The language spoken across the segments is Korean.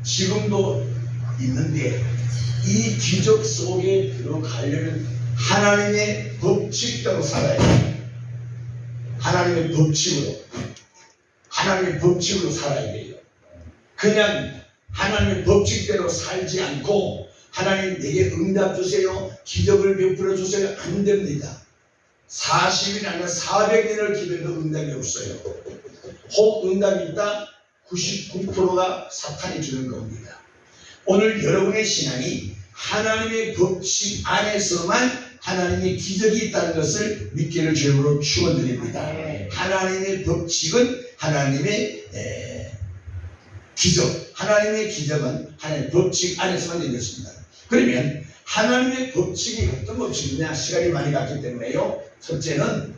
지금도 있는데 이 기적 속에 들어가려면 하나님의 법칙대로 살아야 돼요. 하나님의 법칙으로 살아야 돼요. 그냥 하나님의 법칙대로 살지 않고 하나님 내게 응답 주세요, 기적을 베풀어 주세요, 안 됩니다. 40일이 아니라 400년을 기도해도 응답이 없어요. 혹 응답이 있다? 99%가 사탄이 주는 겁니다. 오늘 여러분의 신앙이 하나님의 법칙 안에서만 하나님의 기적이 있다는 것을 믿기를 주님으로 축원드립니다. 하나님의 법칙은 하나님의 기적, 하나님의 기적은 하나님의 법칙 안에서만 되겠습니다. 그러면 하나님의 법칙이 어떤 법칙이냐? 시간이 많이 갔기 때문에요. 첫째는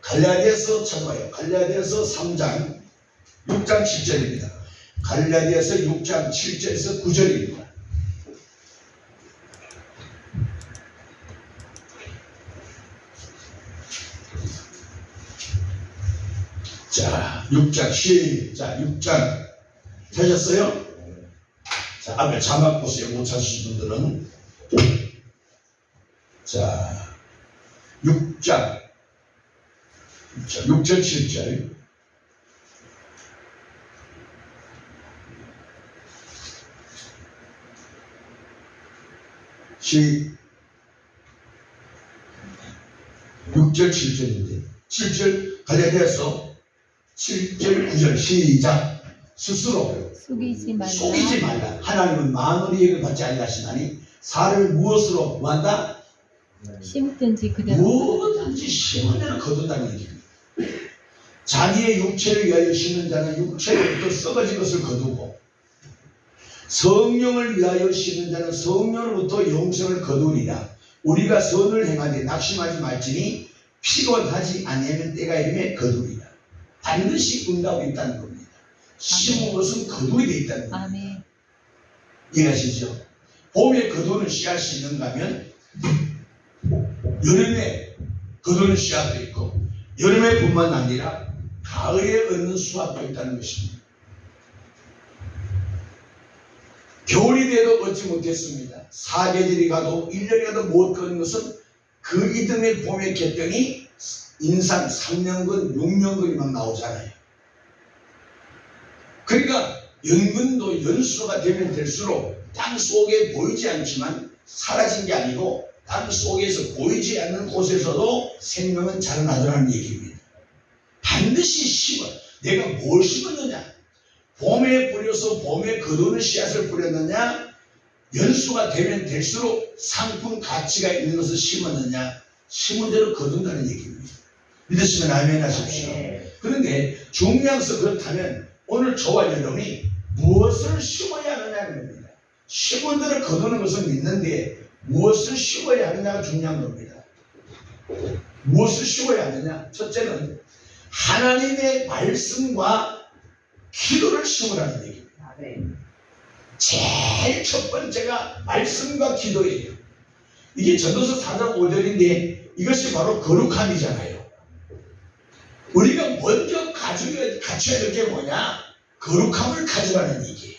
갈라디아서 찾아봐요. 갈라디아서 3장 6장 7절입니다. 갈라디아서 6장 7절에서 9절입니다. 자, 6장 시작. 6장 되셨어요? 자, 앞에 자막 보세요. 못 찾으신 분들은. 자, 6절 7절. 시 6절 7절인데 7절 갈라디아서 7절 9절 시작. 스스로 속이지 말라. 하나님은 만원의 받지 아니하시나니 사를 무엇으로 구한다? 심든지 그대로 무엇든지 심은 대로 거둔다는 얘기입니다. 자기의 육체를 위하여 심는 자는 육체로부터 썩어진 것을 거두고 성령을 위하여 심는 자는 성령으로부터 영생을 거두리라. 우리가 선을 행하되 낙심하지 말지니 피곤하지 아니하면 때가 이르매 거두리라. 반드시 응답이 있다는 겁니다. 심은 것은 거두게 돼 있다는 겁니다. 아멘. 이해하시죠? 봄에 거두는 씨앗이 있는가 하면 여름에 거두는 씨앗도 있고 여름에 뿐만 아니라 가을에 얻는 수확도 있다는 것입니다. 겨울이 돼도 얻지 못했습니다. 사계절이 가도 1년이 가도 못 거둔 것은 그 이듬해 봄에 겠더니 인상 3년근 6년근이 막 나오잖아요. 그러니까 연근도 연수가 되면 될수록 땅 속에 보이지 않지만 사라진 게 아니고 땅 속에서 보이지 않는 곳에서도 생명은 자라나더라는 얘기입니다. 반드시 심어. 내가 뭘 심었느냐? 봄에 뿌려서 봄에 거두는 씨앗을 뿌렸느냐? 연수가 되면 될수록 상품 가치가 있는 것을 심었느냐? 심은 대로 거둔다는 얘기입니다. 믿으시면 아멘 하십시오. 그런데 중요한 것은 그렇다면 오늘 저와 여러분이 무엇을 심어야 하느냐는 겁니다. 심은 대로 거두는 것을 믿는데 무엇을 심어야 하느냐가 중요한 겁니다. 무엇을 심어야 하느냐? 첫째는 하나님의 말씀과 기도를 심으라는 얘기입니다. 제일 첫 번째가 말씀과 기도예요. 이게 전도서 4장 5절인데 이것이 바로 거룩함이잖아요. 우리가 먼저 갖춰야 될 게 뭐냐? 거룩함을 가져가는 얘기예요.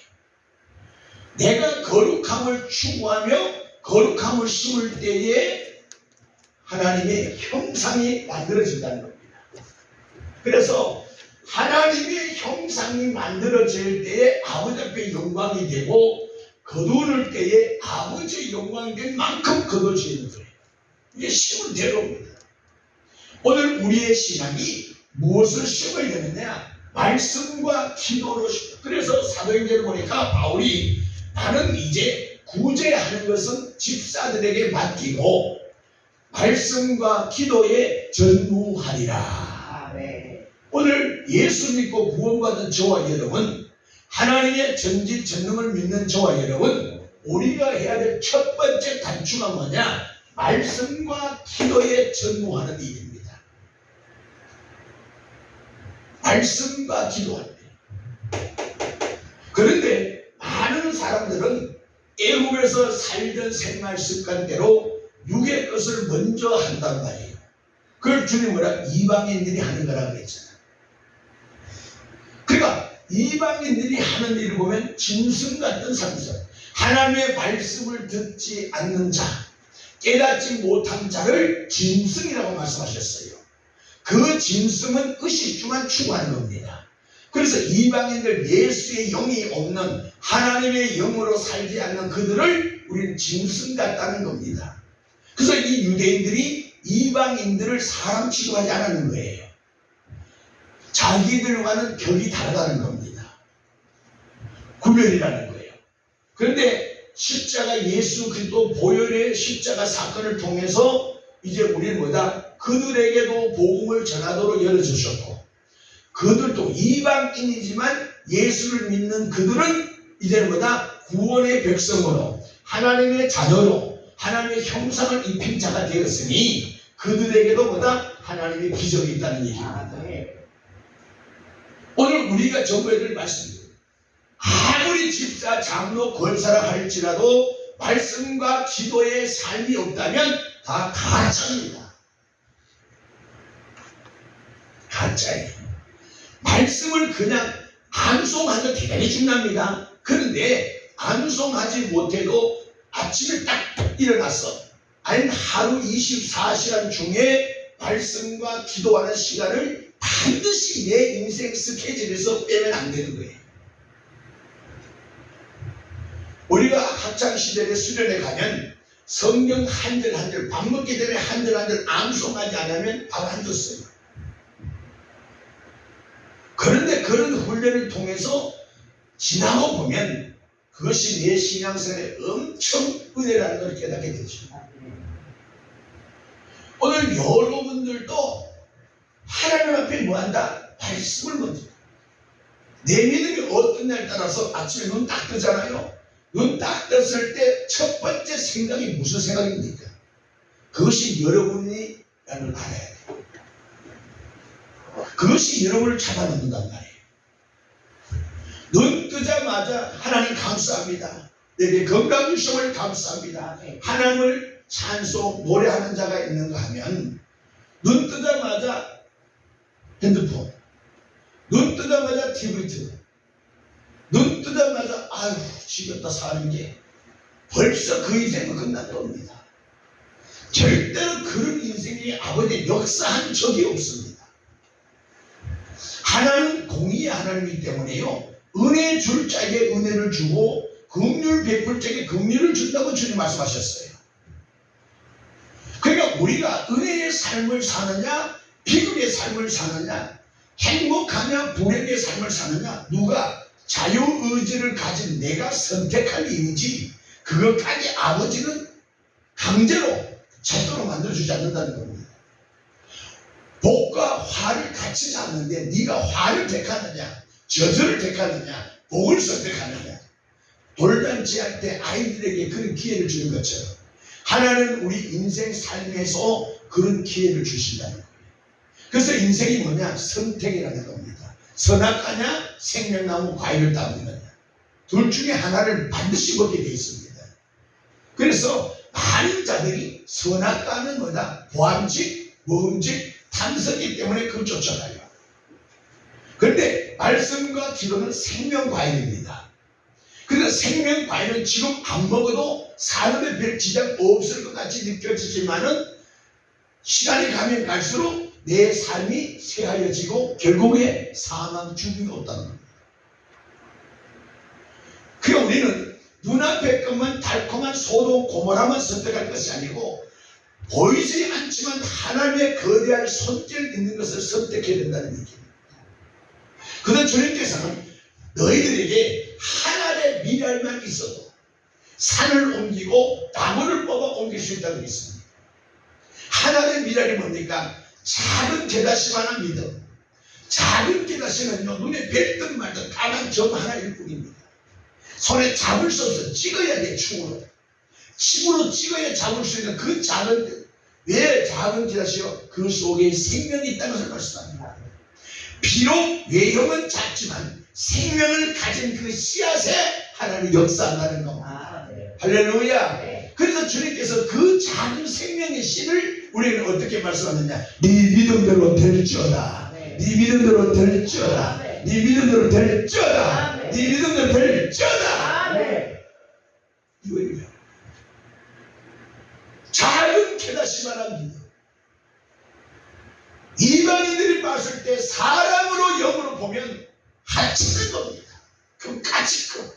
내가 거룩함을 추구하며 거룩함을 심을 때에 하나님의 형상이 만들어진다는 겁니다. 그래서 하나님의 형상이 만들어질 때에 아버지 앞에 영광이 되고 거두는 때에 아버지의 영광이 된 만큼 거두어지는 거예요. 이게 심은 대로입니다. 오늘 우리의 신앙이 무엇을 심어야 되느냐? 말씀과 기도로 심어. 그래서 사도행전을 보니까 바울이 나는 이제 구제하는 것은 집사들에게 맡기고 말씀과 기도에 전무하리라. 오늘 예수 믿고 구원받은 저와 여러분, 하나님의 전지전능을 믿는 저와 여러분, 우리가 해야 될 첫 번째 단추가 뭐냐? 말씀과 기도에 전무하는 일입니다. 말씀과 기도할 때. 그런데 많은 사람들은 애국에서 살던 생활 습관대로 육의 것을 먼저 한단 말이에요. 그걸 주님 뭐라? 이방인들이 하는 거라고 그랬잖아요. 그러니까 이방인들이 하는 일을 보면 짐승 같은 삶이죠. 하나님의 말씀을 듣지 않는 자, 깨닫지 못한 자를 짐승이라고 말씀하셨어요. 그 짐승은 의식주만 추구하는 겁니다. 그래서 이방인들, 예수의 영이 없는 하나님의 영으로 살지 않는 그들을 우리는 짐승 같다는 겁니다. 그래서 이 유대인들이 이방인들을 사람 취급하지 않았는 거예요. 자기들과는 격이 다르다는 겁니다. 구별이라는 거예요. 그런데 십자가 예수 그리스도 보혈의 십자가 사건을 통해서 이제 우리는 뭐다? 그들에게도 복음을 전하도록 열어주셨고, 그들도 이방인이지만 예수를 믿는 그들은 이제는 뭐다? 구원의 백성으로 하나님의 자녀로 하나님의 형상을 입힌 자가 되었으니 그들에게도 뭐다? 하나님의 기적이 있다는 얘기입니다. 오늘 우리가 전부해드릴 말씀입니다. 아무리 집사, 장로, 권사라 할지라도 말씀과 기도의 삶이 없다면 다 가짜입니다. 가짜예요. 말씀을 그냥 암송하면 대단히 중요합니다. 그런데 암송하지 못해도 아침에 딱 일어나서 아니면 하루 24시간 중에 말씀과 기도하는 시간을 반드시 내 인생 스케줄에서 빼면 안 되는 거예요. 우리가 학창시절에 수련회 가면 성경 한 절 한 절, 밥 먹기 전에 한 절 한 절 암송하지 않으면 밥 안 줬어요. 그런데 그런 훈련을 통해서 지나고 보면 그것이 내 신앙생활에 엄청 은혜라는 걸 깨닫게 되죠. 오늘 여러분들도 하나님 앞에 뭐한다? 말씀을 먼저. 내 믿음이 어떤 날 따라서 아침에 눈 딱 뜨잖아요. 눈 딱 떴을 때 첫 번째 생각이 무슨 생각입니까? 그것이 여러분이 나를 알아야 돼요. 그것이 여러분을 잡아놓는단 말이에요. 눈 뜨자마자 하나님 감사합니다. 내게 건강 주심을 감사합니다. 하나님을 찬송, 노래하는 자가 있는가 하면 눈 뜨자마자 핸드폰, 눈 뜨자마자 TV 틀어, 눈 뜨자마자 아유 지겹다 사는 게 벌써 그 인생은 끝난 겁니다. 절대로 그런 인생이 아버지 역사한 적이 없습니다. 하나는 공의의 하나님이기 때문에요, 은혜 줄 자에게 은혜를 주고 긍휼 베풀 자에게 긍휼을 준다고 주님 말씀하셨어요. 그러니까 우리가 은혜의 삶을 사느냐 비극의 삶을 사느냐, 행복하냐 불행의 삶을 사느냐, 누가 자유의지를 가진 내가 선택할 일이지 그것까지 아버지는 강제로 절대로 만들어주지 않는다는 겁니다. 복과 화를 같이 않는데 네가 화를 택하느냐 저주를 택하느냐 복을 선택하느냐. 돌잔치 할 때 아이들에게 그런 기회를 주는 것처럼 하나는 우리 인생 삶에서 그런 기회를 주신다는 거예요. 그래서 인생이 뭐냐? 선택이라는 겁니다. 선악과냐 생명나무 과일을 따는 거냐. 둘 중에 하나를 반드시 먹게 되어 있습니다. 그래서 많은 자들이 선악과는 뭐다? 보암직, 모음직, 탐스럽기 때문에 그걸 쫓아가요. 그런데 말씀과 기도는 생명과일입니다. 그래서 생명과일은 지금 안 먹어도 사람의 별 지장 없을 것 같이 느껴지지만은 시간이 가면 갈수록 내 삶이 쇠하여지고 결국에 사망 죽음이 없다는 겁니다. 그러니까 우리는 눈앞의 것만 달콤한 소돔 고모라만 선택할 것이 아니고 보이지 않지만 하나님의 거대한 손길 있는 것을 선택해야 된다는 얘기입니다. 그래서 주님께서는 너희들에게 하나의 미랄만 있어도 산을 옮기고 나무를 뽑아 옮길 수 있다고 했습니다. 하나의 미랄이 뭡니까? 작은 게다시만한 믿음. 작은 게다시는요 눈에 뵙든 말든 까만 점 하나일 뿐입니다. 손에 잡을 수 없어. 찍어야 돼. 침으로 찍어야 잡을 수 있는 그 작은, 왜 작은 게다시요? 그 속에 생명이 있다는 것을 말씀합니다. 비록 외형은 작지만 생명을 가진 그 씨앗에 하나님이 역사한다는 겁니다. 할렐루야. 그래서 주님께서 그 작은 생명의 씨를 우리는 어떻게 말씀하느냐? 네 믿음대로 될지어다. 네 믿음대로 될지어다. 네 믿음대로 될지어다. 아멘. 네 믿음대로 될지어다. 아멘. 이거예요. 작은 깨닫기만한 믿음. 이방인들이 봤을 때 사람으로 영으로 보면 하찮은 겁니다. 그럼 가치 크.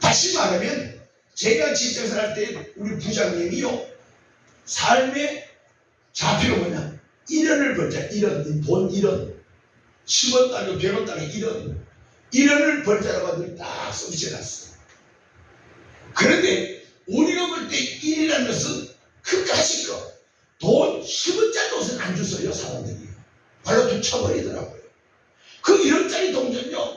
다시 말하면 제가 직장생활 할 때 우리 부장님이요, 삶의 좌표가 뭐냐, 1원을 벌자. 1원, 돈 1원, 10원 따고 100원 따고 1원을 벌자라고 하더니 딱 써붙여놨어. 그런데 우리가 볼 때 1이라는 것은 그 가치 크. 돈 10원짜리 옷은 안 주서요, 사람들이. 발로 툭 쳐버리더라고요. 그 1원짜리 동전요,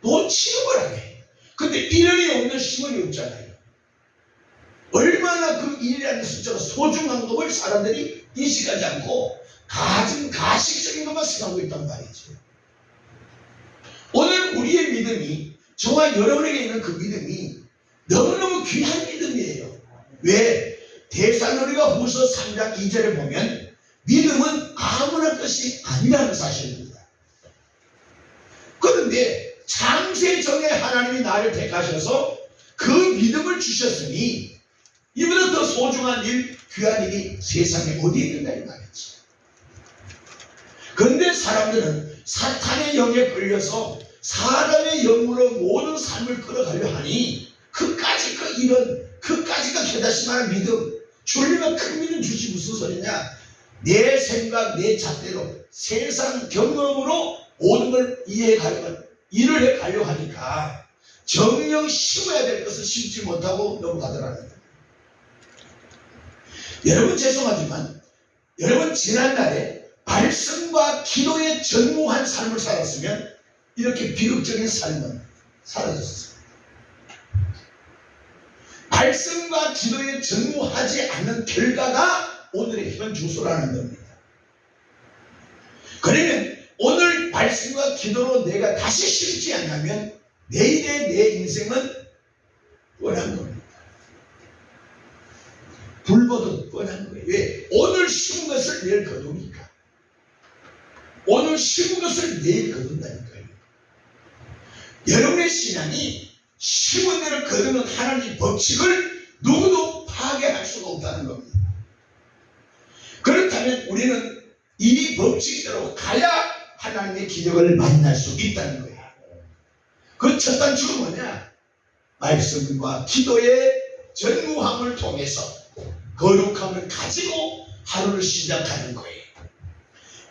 돈 치는 거라네. 근데 1원이 없는 10원이 없잖아요. 얼마나 그 1이라는 숫자가 소중한 것을 사람들이 인식하지 않고 가진 가식적인 것만 생각하고 있단 말이죠. 오늘 우리의 믿음이, 저와 여러분에게 있는 그 믿음이 너무너무 귀한 믿음이에요. 왜? 데살로니가 후서 3장 2절에 보면 믿음은 아무나 것이 아니라는 사실입니다. 그런데 창세 전에 하나님이 나를 택하셔서 그 믿음을 주셨으니 이보다 더 소중한 일, 귀한 일이 세상에 어디에 있는가 이 말이지. 그런데 사람들은 사탄의 영에 끌려서 사람의 영으로 모든 삶을 끌어가려 하니 그까지 그까지가 깨닫지만한 믿음, 주님은 큰 믿음 주지 무슨 소리냐. 내 생각, 내 잣대로 세상 경험으로 모든 걸 이해하려고, 일을 해가려고 하니까 정령 심어야 될 것을 심지 못하고 넘어가더라는 거예요. 여러분 죄송하지만 여러분 지난날에 말씀과 기도에 전무한 삶을 살았으면 이렇게 비극적인 삶은 사라졌어요. 말씀과 기도에 전무하지 않는 결과가 오늘의 현 주소라는 겁니다. 그러면 오늘 말씀과 기도로 내가 다시 심지 않으면 내일의 내 인생은 뻔한 겁니다. 불보듯 뻔한 거예요. 왜? 오늘 심은 것을 내일 거두니까. 오늘 심은 것을 내일 거둔다니까요. 여러분의 신앙이 심은 대로 거두는 하나님의 법칙을 누구도 파괴할 수가 없다는 겁니다. 그렇다면 우리는 이 법칙대로 가야 하나님의 기적을 만날 수 있다는 거예요. 그 첫 단추가 뭐냐? 말씀과 기도의 전무함을 통해서 거룩함을 가지고 하루를 시작하는 거예요.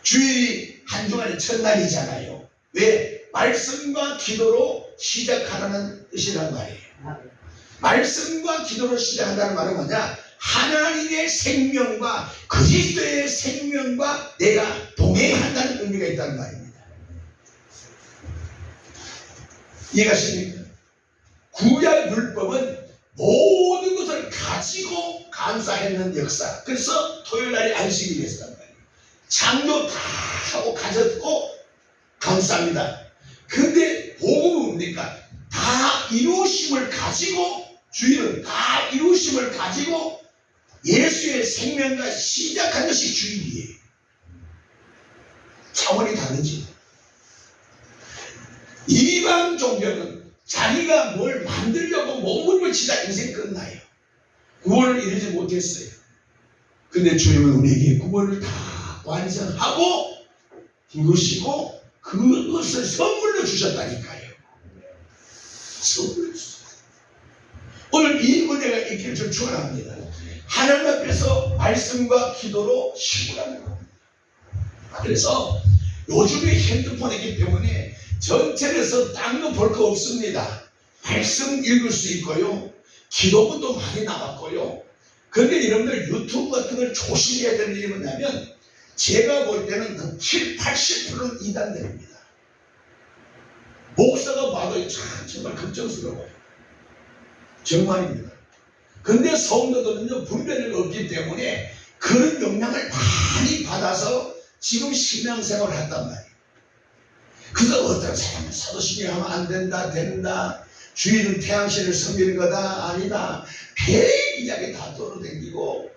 주일이 한 주간의 첫날이잖아요. 왜? 말씀과 기도로 시작하라는 뜻이란 말이에요. 말씀과 기도로 시작한다는 말은 뭐냐? 하나님의 생명과 그리스도의 생명과 내가 동행한다는 의미가 있다는 말입니다. 이해가십니까? 구약 율법은 모든 것을 가지고 감사했는 역사. 그래서 토요일날이 안식일이 됐단 말이에요. 창조 다 하고 가졌고 감사합니다. 근데 복음은 뭡니까? 다 이루심을 가지고, 주일은 다 이루심을 가지고 예수의 생명과 시작한 것이 주일이에요. 차원이 다르지. 이방 종교는 자기가 뭘 만들려고 몸부림을 치다 인생 끝나요. 구원을 이루지 못했어요. 근데 주님은 우리에게 구원을 다 완성하고 이루시고 그것을 선물로 주셨다니까요. 선물로 주셨어요. 오늘 이 은혜가 있기를 좀 축원합니다. 하나님 앞에서 말씀과 기도로 심으라는 겁니다. 그래서 요즘에 핸드폰이기 때문에 전체에서 딴 거 볼 거 없습니다. 말씀 읽을 수 있고요. 기도문도 많이 나왔고요. 그런데 여러분들 유튜브 같은 걸 조심해야 되는 일이 뭐냐면 제가 볼 때는 7, 80%는 이단들입니다. 목사가 봐도 참 정말 걱정스러워요. 정말입니다. 근데 성도들은요 분별력이 없기 때문에 그런 영향을 많이 받아서 지금 신앙생활을 한단 말이에요. 그래서 어떤 사람은 사도신경하면 안 된다, 된다. 주일은 태양신을 섬기는 거다, 아니다. 별 이야기 다 돌아다니고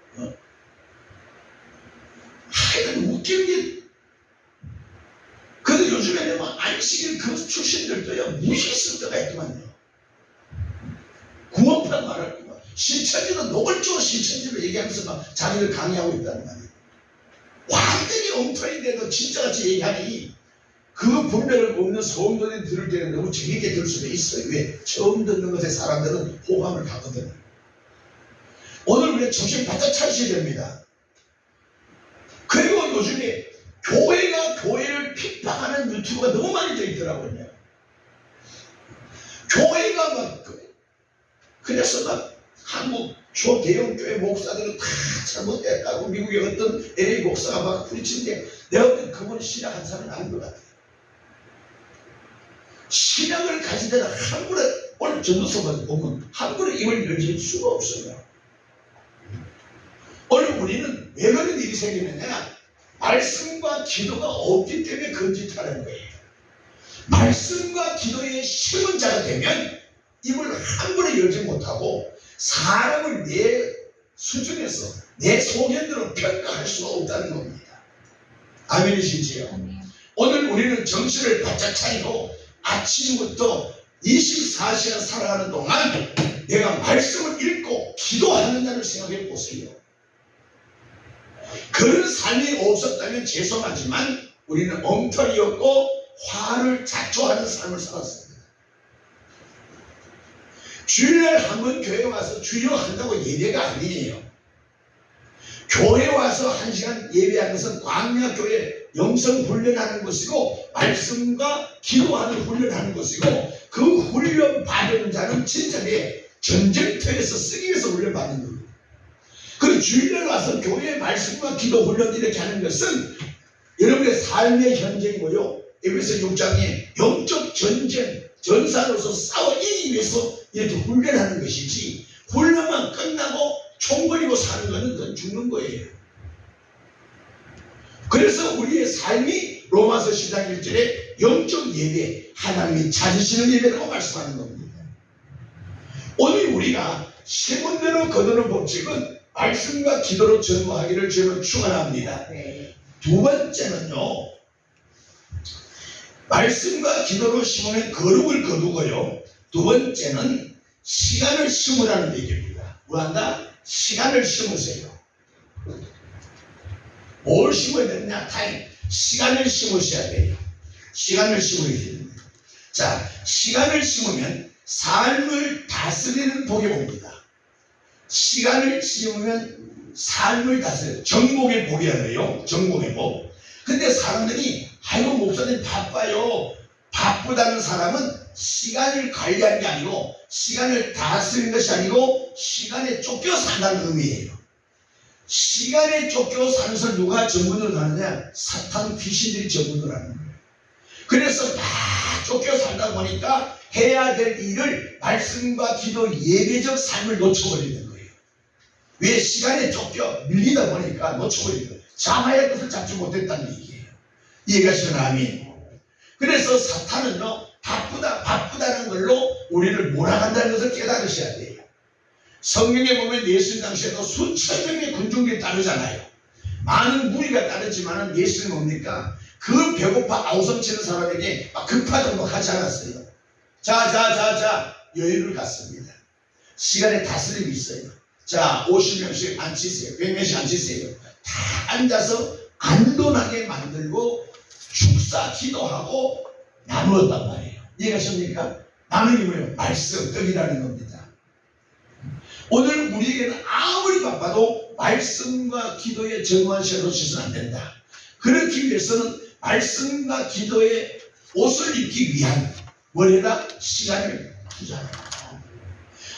하여간 웃긴 게. 근데 요즘에는 뭐 안식일 그 출신들도요 무시했을 때가 있더만요. 구원판 말할 거야. 신천지는 노골적으로 신천지를 얘기하면서 막 자기를 강의하고 있다는 말이에요. 완전히 엉터리인데도 진짜같이 얘기하니 그 분별을 없는 소음들이 들을 때는 너무 재밌게 들을 수도 있어요. 왜? 처음 듣는 것에 사람들은 호감을 가거든요. 오늘 우리가 정신 바짝 차리셔야 됩니다. 그리고 요즘에 교회가 교회를 핍박하는 유튜브가 너무 많이 되어 있더라고요. 교회가 막 그래서 막 한국 초대형 교회 목사들은 다 잘못됐다고 미국의 어떤 LA 목사가 막 부딪히는데 내가 볼 때 그분이 신학 한 사람은 아닌 것 같아요. 신앙을 가진 데는 함부로 오늘 전도서 보면 함부로 입을 열질 수가 없어요. 오늘 우리는 왜 그런 일이 생기느냐? 말씀과 기도가 없기 때문에 금짓하는 거예요. 말씀과 기도에 심은 자가 되면 입을 함부로 열지 못하고 사람을 내 수준에서 내 소견대로 평가할 수가 없다는 겁니다. 아멘이시지요? 아멘. 오늘 우리는 정신을 바짝 차리고 아침부터 24시간 살아가는 동안 내가 말씀을 읽고 기도하는다는 생각해 보세요. 그런 삶이 없었다면 죄송하지만 우리는 엉터리였고 화를 자초하는 삶을 살았습니다. 주일날 한 번 교회 와서 주여 한다고 예배가 아니에요. 교회 와서 1시간 예배하는 것은 광야교회 영성 훈련하는 것이고 말씀과 기도하는 훈련하는 것이고 그 훈련 받은 자는 진짜에 전쟁터에서 쓰기 위해서 훈련 받는 거예요. 그 주일날 와서 교회 말씀과 기도 훈련 이렇게 하는 것은 여러분의 삶의 현장이고요. 에베소 6장에 영적 전쟁 전사로서 싸워 이기기 위해서 이렇게 훈련하는 것이지 훈련만 끝나고 총 버리고 사는 것은 그건 죽는 거예요. 그래서 우리의 삶이 로마서 10장 1절에 영적 예배, 하나님이 찾으시는 예배라고 말씀하는 겁니다. 오늘 우리가 세번대로 거두는 법칙은 말씀과 기도로 전무하기를 저는 축원합니다. 두 번째는요, 말씀과 기도로 심으면 거룩을 거두고요. 두 번째는 시간을 심으라는 얘기입니다. 뭐한다? 시간을 심으세요. 뭘 심어야 되느냐? 타임. 시간을 심으셔야 돼요. 시간을 심어야 됩니다. 자, 시간을 심으면 삶을 다스리는 복이 옵니다. 시간을 심으면 삶을 다스려요. 정복의 복이라네요. 정복의 복. 근데 사람들이 아이고 목사님 바빠요. 바쁘다는 사람은 시간을 관리하는 게 아니고 시간을 다스리는 것이 아니고 시간에 쫓겨 산다는 의미예요. 시간에 쫓겨 사는 것을 누가 전문으로 하느냐? 사탄 귀신들이 전문으로 하는 거예요. 그래서 다 쫓겨 살다 보니까 해야 될 일을 말씀과 기도 예배적 삶을 놓쳐버리는 거예요. 왜? 시간에 쫓겨 밀리다 보니까 놓쳐버리는 거예요. 잡아야 할 것을 잡지 못했다는 얘기예요. 이해가시면 아멘. 그래서 사탄은요, 바쁘다는 걸로 우리를 몰아간다는 것을 깨달으셔야 돼요. 성경에 보면 예수님 당시에도 수천 명의 군중들이 따르잖아요. 많은 무리가 따르지만 예수님 뭡니까? 그 배고파 아우성치는 사람에게 막 급하다고 하지 않았어요. 자 여유를 갖습니다. 시간에 다스림이 있어요. 자 50명씩 앉히세요. 100명씩 앉히세요. 다 앉아서 안돈하게 만들고 축사 기도하고 나누었단 말이에요. 이해가십니까? 나누기 뭐예요? 말씀, 떡이라는 겁니다. 오늘 우리에게는 아무리 바빠도 말씀과 기도에 정확한 시간을 놓치서는 안 된다. 그렇기 위해서는 말씀과 기도에 옷을 입기 위한 뭘 해라? 시간을 투자한다.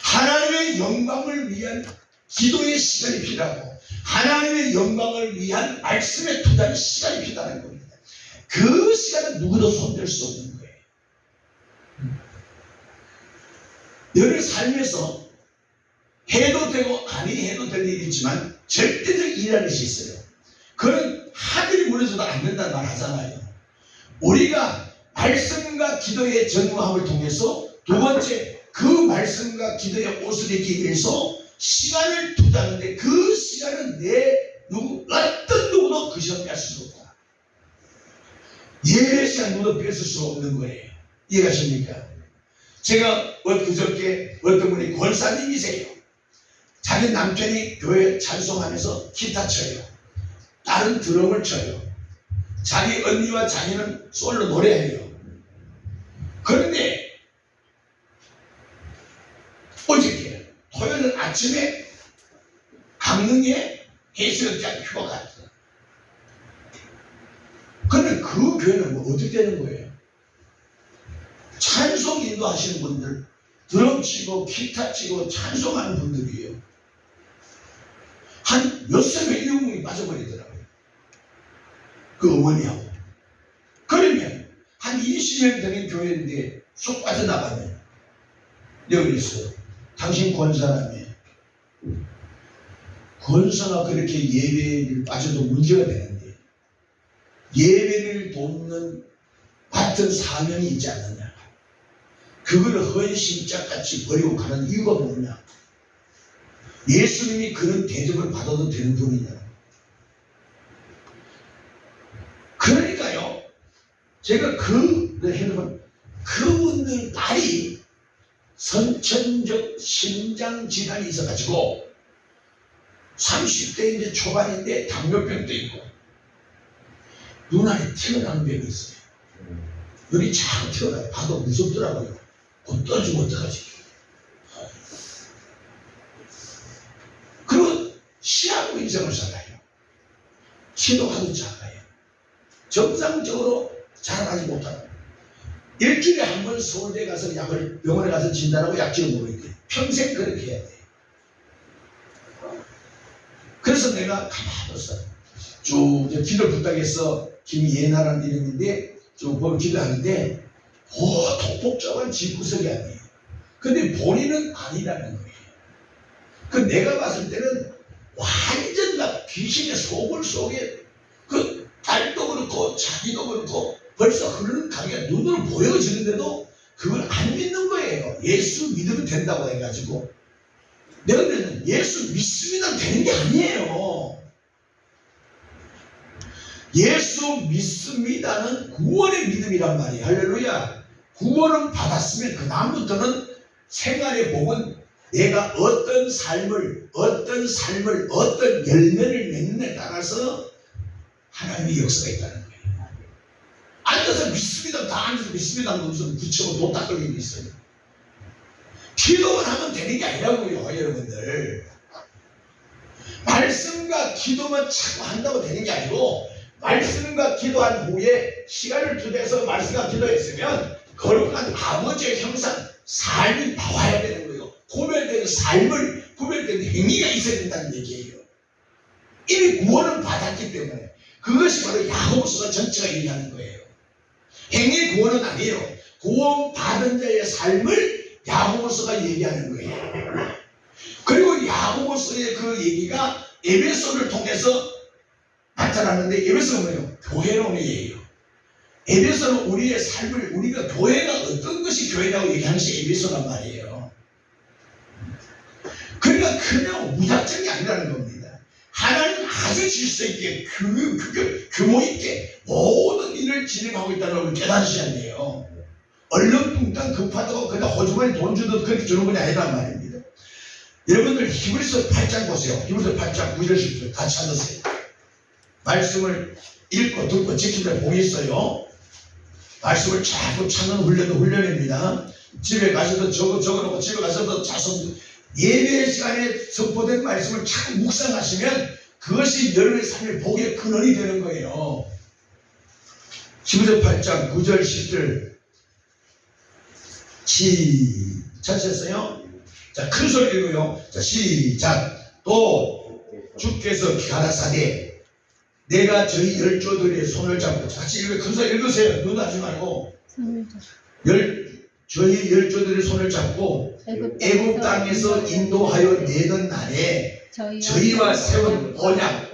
하나님의 영광을 위한 기도의 시간이 필요하고 하나님의 영광을 위한 말씀에 투자하는 시간이 필요하다는 겁니다. 그 시간은 누구도 손댈 수 없는 거예요. 너를 살면서 해도 되고 아니 해도 될 일이 있지만 절대적 일이라는 것이 있어요. 그건 하늘이 무너져도 안 된다는 말 하잖아요. 우리가 말씀과 기도의 전무함을 통해서 두 번째 그 말씀과 기도의 옷을 입기 위해서 시간을 투자하는데 그 시간은 어떤 누구도 그 시간을 뺄 수 없다. 예배 시간 누구도 뺏을 수 없는 거예요. 이해가십니까? 제가 그저께 어떤 분이 권사님이세요. 자기 남편이 교회 찬송하면서 기타 쳐요. 딸은 드럼을 쳐요. 자기 언니와 자기는 솔로 노래해요. 그런데 어저께 토요일 아침에 강릉에 해수욕장 휴가 갔어. 그런데 그 교회는 뭐 어떻게 되는 거예요? 찬송 인도하시는 분들, 드럼 치고 기타 치고 찬송하는 분들이에요. 한 6명, 7명이 빠져버리더라고요. 그 어머니하고. 그러면 한 20년 되는 교회인데 쏙 빠져나가면 여기서 당신 권사라며 권사가 그렇게 예배를 빠져도 문제가 되는데 예배를 돕는 같은 사명이 있지 않느냐. 그걸 헌신짝같이 버리고 가는 이유가 뭐냐. 예수님이 그런 대접을 받아도 되는 분이냐. 그러니까요, 제가 그분들 딸이 선천적 심장질환이 있어가지고 30대 이제 초반인데 당뇨병도 있고 눈 안에 튀어나온 병이 있어요. 눈이 잘 튀어나와요. 봐도 무섭더라고요. 곧 떠주면 어떡하지? 그리고 시하고 인생을 살아요. 기도하도 작아요. 정상적으로 자라나지 못하고 일주일에 한 번 서울대 가서 약을 병원에 가서 진단하고 약지를 먹어야 돼. 평생 그렇게 해야 돼. 그래서 내가 가만히 있어. 쭉 기도 부탁해서 김예나라는 이름인데 쭉 보면 기도하는데 복잡한 집구석이 아니에요. 근데 본인은 아니라는 거예요. 그 내가 봤을 때는 완전 막 귀신의 소굴 속에 그 딸도 그렇고 자기도 그렇고 벌써 흐르는 강이가 눈으로 보여지는데도 그걸 안 믿는 거예요. 예수 믿으면 된다고 해가지고. 내가 그랬는데 예수 믿습니다 되는 게 아니에요. 예수 믿습니다는 구원의 믿음이란 말이에요. 할렐루야. 구원은 받았으면 그 다음부터는 생활의 복은 내가 어떤 삶을 어떤 열매를 맺느냐에 따라서 하나님의 역사가 있다는 거예요. 앉아서 믿습니다. 다 앉아서 믿습니다 하는 무슨 붙이고 도 닦을 일이 있어요. 기도만 하면 되는 게 아니라고요, 여러분들. 말씀과 기도만 자꾸 한다고 되는 게 아니고 말씀과 기도한 후에 시간을 투자해서 말씀과 기도했으면 거룩한 아버지의 형상, 삶이 나와야 되는 거예요. 구별된 삶을, 구별된 행위가 있어야 된다는 얘기예요. 이미 구원을 받았기 때문에 그것이 바로 야고보서 전체가 얘기하는 거예요. 행위 구원은 아니에요. 구원 받은 자의 삶을 야고보서가 얘기하는 거예요. 그리고 야고보서의 그 얘기가 에베소를 통해서 나타나는데 에베소는 뭐예요? 교회론이에요. 에베소는 우리의 삶을 우리가 교회가 어떤 것이 교회라고 얘기하는 것이 에베소란 말이에요. 그러니까 그냥 무작정이 아니라는 겁니다. 하나님 아주 질서 있게 규모 있게 모든 일을 진행하고 있다는 걸 깨달으셔야 돼요. 얼렁뚱땅 급하다고 그냥 호주머니 돈 주듯 그렇게 주는 분이 아니란 말입니다. 여러분들 히브리서 8장 보세요. 히브리서 8장 9절 10절 같이 찾으세요. 말씀을 읽고 듣고 지키는 복이 있어요. 말씀을 자꾸 찾는 훈련도 훈련입니다. 집에 가셔도 적어놓고 집에 가서도 자손 예배 시간에 선포된 말씀을 자꾸 묵상하시면 그것이 여러분의 삶의 복의 근원이 되는 거예요. 히브리서 8장 9절 10절 찾으셨어요? 자, 큰 소리 읽어요. 자, 시작. 또 주께서 가라사대 내가 저희 열조들의 손을 잡고 같이 읽어요. 큰 소리 읽으세요. 눈 하지 말고 저희 열조들의 손을 잡고 애굽 땅에서 인도하여 내던 날에 저희와 세운 언약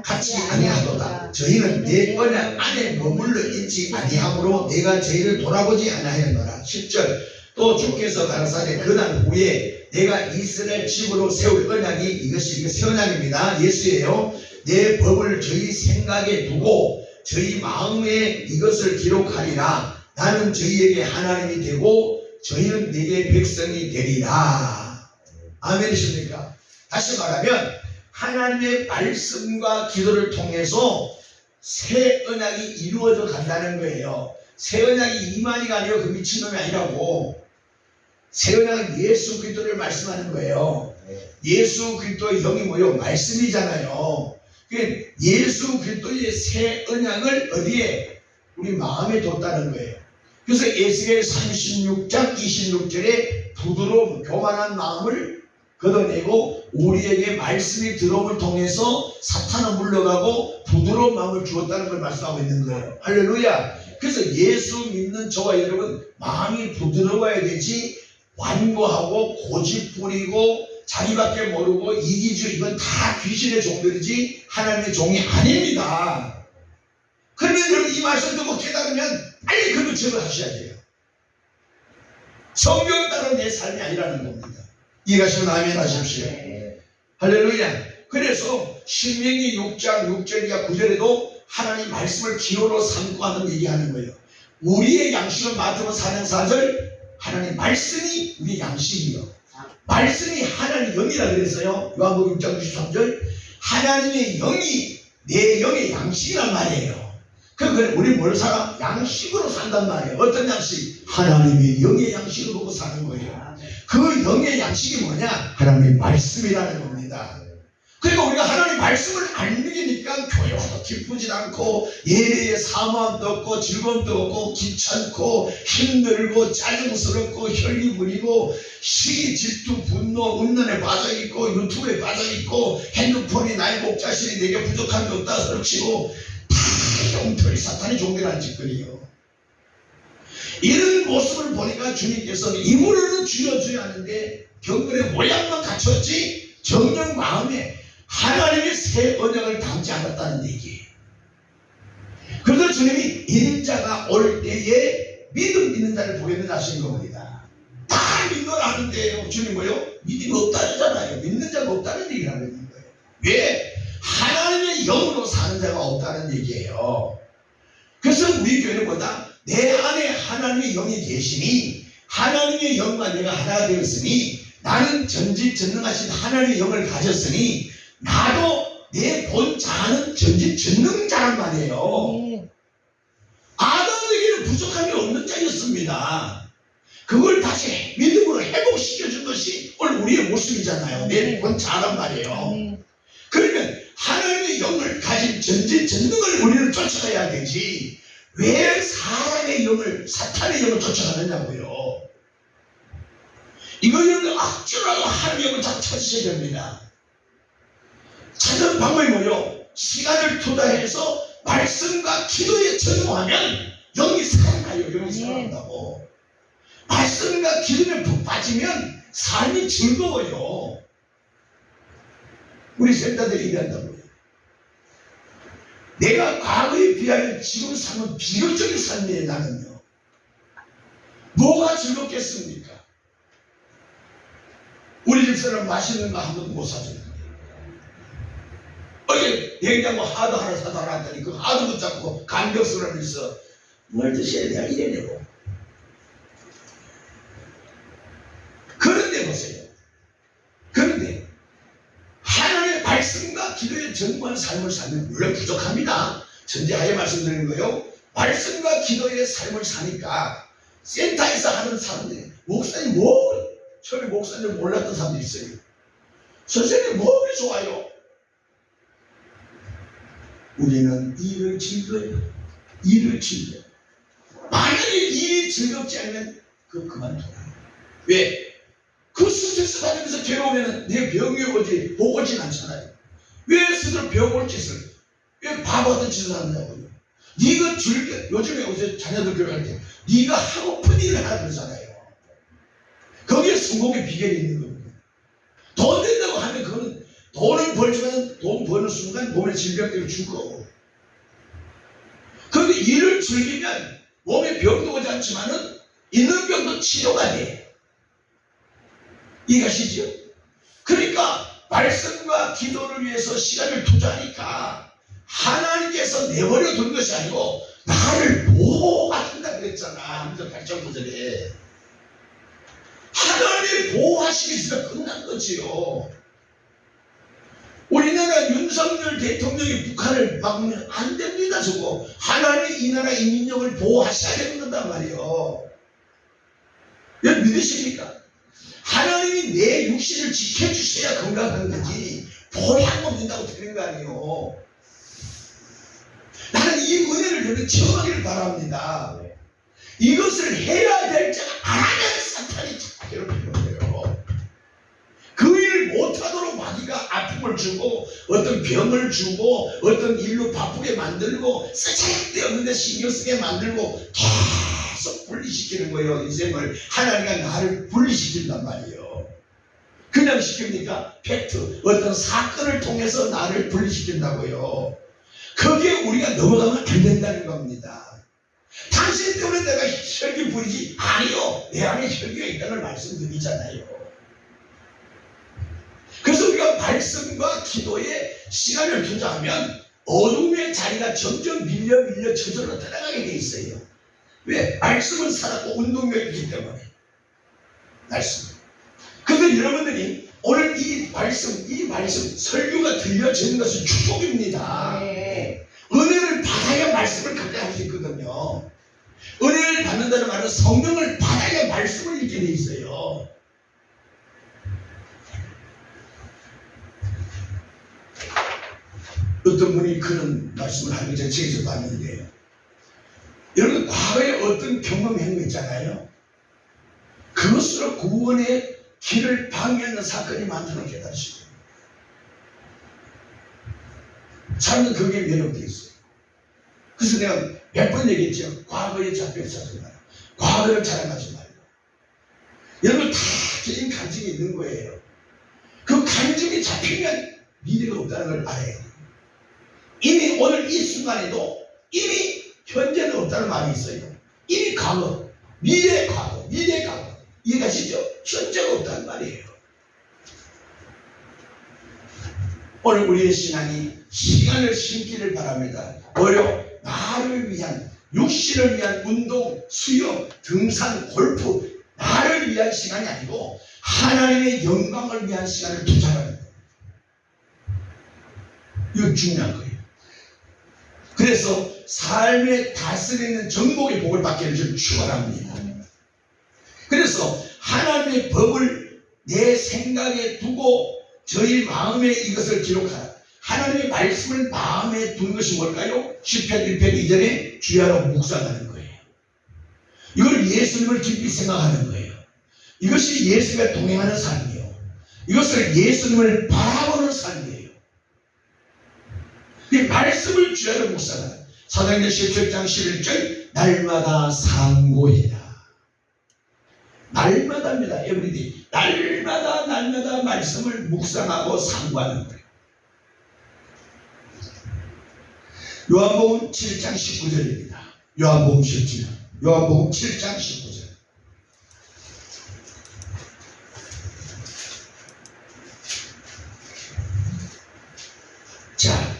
같이 아니하도다. 저희는 내 언약 안에 머물러 있지 아니하므로 내가 저희를 돌아보지 아니하였노라. 10절 또 주께서 가라사대 그날 후에 내가 이스라엘 집으로 세울 언약이 이것이 새 언약입니다. 예수예요. 내 법을 저희 생각에 두고 저희 마음에 이것을 기록하리라. 나는 저희에게 하나님이 되고 저희는 내게 백성이 되리라. 아멘이십니까? 다시 말하면 하나님의 말씀과 기도를 통해서 새 언약이 이루어져 간다는 거예요. 새 언약이 이만희가 아니고 그 미친놈이 아니라고. 새 언약은 예수 그리스도를 말씀하는 거예요. 예수 그리스도의 영이 뭐요? 말씀이잖아요. 예수 그리스도의 새 언약을 어디에? 우리 마음에 뒀다는 거예요. 그래서 에스겔 36장 26절에 부드러움, 교만한 마음을 걷어내고 우리에게 말씀이 들어옴을 통해서 사탄은 물러가고 부드러운 마음을 주었다는 걸 말씀하고 있는 거예요. 할렐루야. 그래서 예수 믿는 저와 여러분 마음이 부드러워야 되지, 완고하고 고집부리고 자기밖에 모르고 이기주, 이건 다 귀신의 종들이지 하나님의 종이 아닙니다. 그러면 여러분 이 말씀 듣고 깨달으면 빨리 그걸 제거하셔야 돼요. 성경 따라 내 삶이 아니라는 겁니다. 이해가시면 아멘 하십시오. 할렐루야. 그래서 신명기 6장 6절 이하 9절에도 하나님 말씀을 기호로 삼고 하는 얘기하는 거예요. 우리의 양식은 마태복음 4장 4절 하나님 말씀이 우리의 양식이요. 말씀이 하나님의 영이라 그랬어요. 요한복음 6장 93절 하나님의 영이 내 영의 양식이란 말이에요. 그러니까 우리 뭘 살아? 양식으로 산단 말이에요. 어떤 양식? 하나님의 영의 양식을 보고 사는 거예요. 그 영의 양식이 뭐냐? 하나님의 말씀이라는 겁니다. 그러니까 우리가 하나님의 말씀을 안 믿으니까 교회와도 기쁘지 않고 예배에 사모함도 없고 즐거움도 없고 귀찮고 힘들고 짜증스럽고 혈기 부리고 시기 질투 분노 음란에 빠져있고 유튜브에 빠져있고 핸드폰이 나의 목자신이 내게 부족한 게 없다 설치고 다 엉터리 사탄의 종교라는 짓거리요. 이런 모습을 보니까 주님께서 입으로는 주여 주여 하는데 경건의 모양만 갖췄지 정녕 마음에 하나님의 새 언약을 담지 않았다는 얘기예요. 그래서 주님이 인자가 올 때에 믿음 있는 자를 보겠느냐 하신 겁니다. 다 믿노라 하는데요. 주님 뭐요? 믿음이 없다잖아요. 믿는 자가 없다는 얘기를 하는 거예요. 왜? 하나님의 영으로 사는 자가 없다는 얘기예요. 그래서 우리 교회는 뭐다? 내 안에 하나님의 영이 계시니 하나님의 영과 내가 하나가 되었으니 나는 전지전능하신 하나님의 영을 가졌으니 나도 내 본 자아는 전지전능자란 말이에요. 아담에게는 부족함이 없는 자였습니다. 그걸 다시 믿음으로 회복시켜준 것이 오늘 우리의 모습이잖아요. 내 본 자아란 말이에요. 그러면 하나님의 영을 가진 전지전능을 우리는 쫓아가야 되지 왜 사람의 영을, 사탄의 영을 쫓아가느냐고요. 이거는 악주라도 하나님의 영을 다 찾으셔야 됩니다. 찾는 방법이 뭐요? 시간을 투자해서 말씀과 기도에 전무하면 영이 살아나요. 영이 살아난다고. 말씀과 기도에 푹 빠지면 삶이 즐거워요. 우리 센터들이 얘기한다고요. 내가 과거에 비하여 지금 삶은 비극적인 삶이에요. 나는요. 뭐가 즐겁겠습니까? 우리 집사람 맛있는 거 한 번도 못 사줘요. 어제 냉장고 하도 하나 사달라 했더니 그 하도 붙잡고 감격스러우면서 뭘 드셔야 내가 이래내고. 그런데 보세요. 그런데 하나님의 말씀과 기도에 전무한 삶을 살면 물론 부족합니다. 전제하에 말씀드리는 거예요. 말씀과 기도의 삶을 사니까 센터에서 하는 사람들이 목사님 처음에 목사님 몰랐던 사람들이 있어요. 선생님 뭐가 좋아요? 우리는 일을 즐겨요. 일을 즐겨요. 만약에 일이 즐겁지 않으면 그거 그만둬요. 왜? 그 스트레스 받으면서 괴로우면 내 병이 오지 보고진 않잖아요. 왜 스스로 병 올 짓을 왜 바보 같은 짓을 하느냐고요. 네가 즐겨. 요즘에 요새 자녀들 교육할 때 네가 하고픈 일을 하라 그러잖아요. 거기에 성공의 비결이 있는 겁니다. 돈 된다고 하면 그거는 돈을 벌지만 돈 버는 순간 몸에 질병들이 죽어. 그런데 일을 즐기면 몸에 병도 오지 않지만은 있는 병도 치료가 돼. 이해가시죠? 그러니까 말씀과 기도를 위해서 시간을 투자하니까 하나님께서 내버려 둔 것이 아니고 나를 보호하신다 그랬잖아. 8절 9절에 하나님이 보호하시기 위해서 끝난 거지요. 우리나라 윤석열 대통령이 북한을 막으면 안 됩니다. 저거 하나님이 이 나라 인민족을 보호하셔야 되는 거단 말이에요. 여러분 믿으십니까? 하나님이 내 육신을 지켜주셔야 건강한 거지 보호하면 안 된다고 되는 거 아니에요. 나는 이 은혜를 여러분 체험하기를 바랍니다. 이것을 해야 될 자가 안 하면 사탄이 자꾸 괴롭히는 거예요. 그 일을 못하도록 마귀가 아픔을 주고 어떤 병을 주고 어떤 일로 바쁘게 만들고 쓸데없는데 신경 쓰게 만들고 계속 분리시키는 거예요. 인생을 하나님과 나를 분리시킨단 말이에요. 그냥 시킵니까? 팩트 어떤 사건을 통해서 나를 분리시킨다고요. 거기에 우리가 넘어가면 안 된다는 겁니다. 당신 때문에 내가 혈기 부리지 아니요. 내 안에 혈기가 있다는 걸 말씀드리잖아요. 그래서 우리가 말씀과 기도에 시간을 투자하면 어둠의 자리가 점점 밀려 저절로 떠나가게 돼 있어요. 왜? 말씀은 살았고 운동력이 있기 때문에. 말씀. 그런데 여러분들이 오늘 이 말씀 설교가 들려지는 것은 축복입니다. 네. 은혜를 받아야 말씀을 갖게 할 수 있거든요. 은혜를 받는다는 말은 성령을 받아야 말씀을 읽게 돼 있어요. 어떤 분이 그런 말씀을 하는 제가 책에서 봤는데요. 여러분 과거에 어떤 경험한 거 있잖아요. 그것으로 구원의 길을 방해하는 사건이 많다는 깨달으시고 사람은 거기에 매력되어 있어요. 그래서 내가 몇 번 얘기했죠. 과거에 잡혀있지 마라. 과거를 자랑하지 말고. 여러분 다 개인 간증이 있는 거예요. 그 간증이 잡히면 미래가 없다는 걸 알아야 돼요. 이미 오늘 이 순간에도 이미 현재는 없다는 말이 있어요. 이미 과거, 미래 과거. 이해가시죠? 현재가 없다는 말이에요. 오늘 우리의 신앙이 시간을 심기를 바랍니다. 뭐요? 나를 위한, 육신을 위한 운동, 수영, 등산, 골프, 나를 위한 시간이 아니고 하나님의 영광을 위한 시간을 투자하는 거예요. 이거 중요한 거예요. 그래서 삶의 다스리는 정복의 복을 받게 해주시길 축원합니다. 그래서 하나님의 법을 내 생각에 두고 저희 마음에 이것을 기록하라. 하나님의 말씀을 마음에 둔 것이 뭘까요? 시편 1편 2절에 주야로 묵상하는 거예요. 이걸 예수님을 깊이 생각하는 거예요. 이것이 예수가 동행하는 삶이에요. 이것을 예수님을 바라보는 삶이에요. 이 말씀을 주야로 묵상하라. 사도행전 17장 11절 날마다 상고해라. 날마다입니다. 에브리데이. 날마다 말씀을 묵상하고 상고하는 거예요. 요한복음 7장 19절입니다. 요한복음 7장 19절. 자,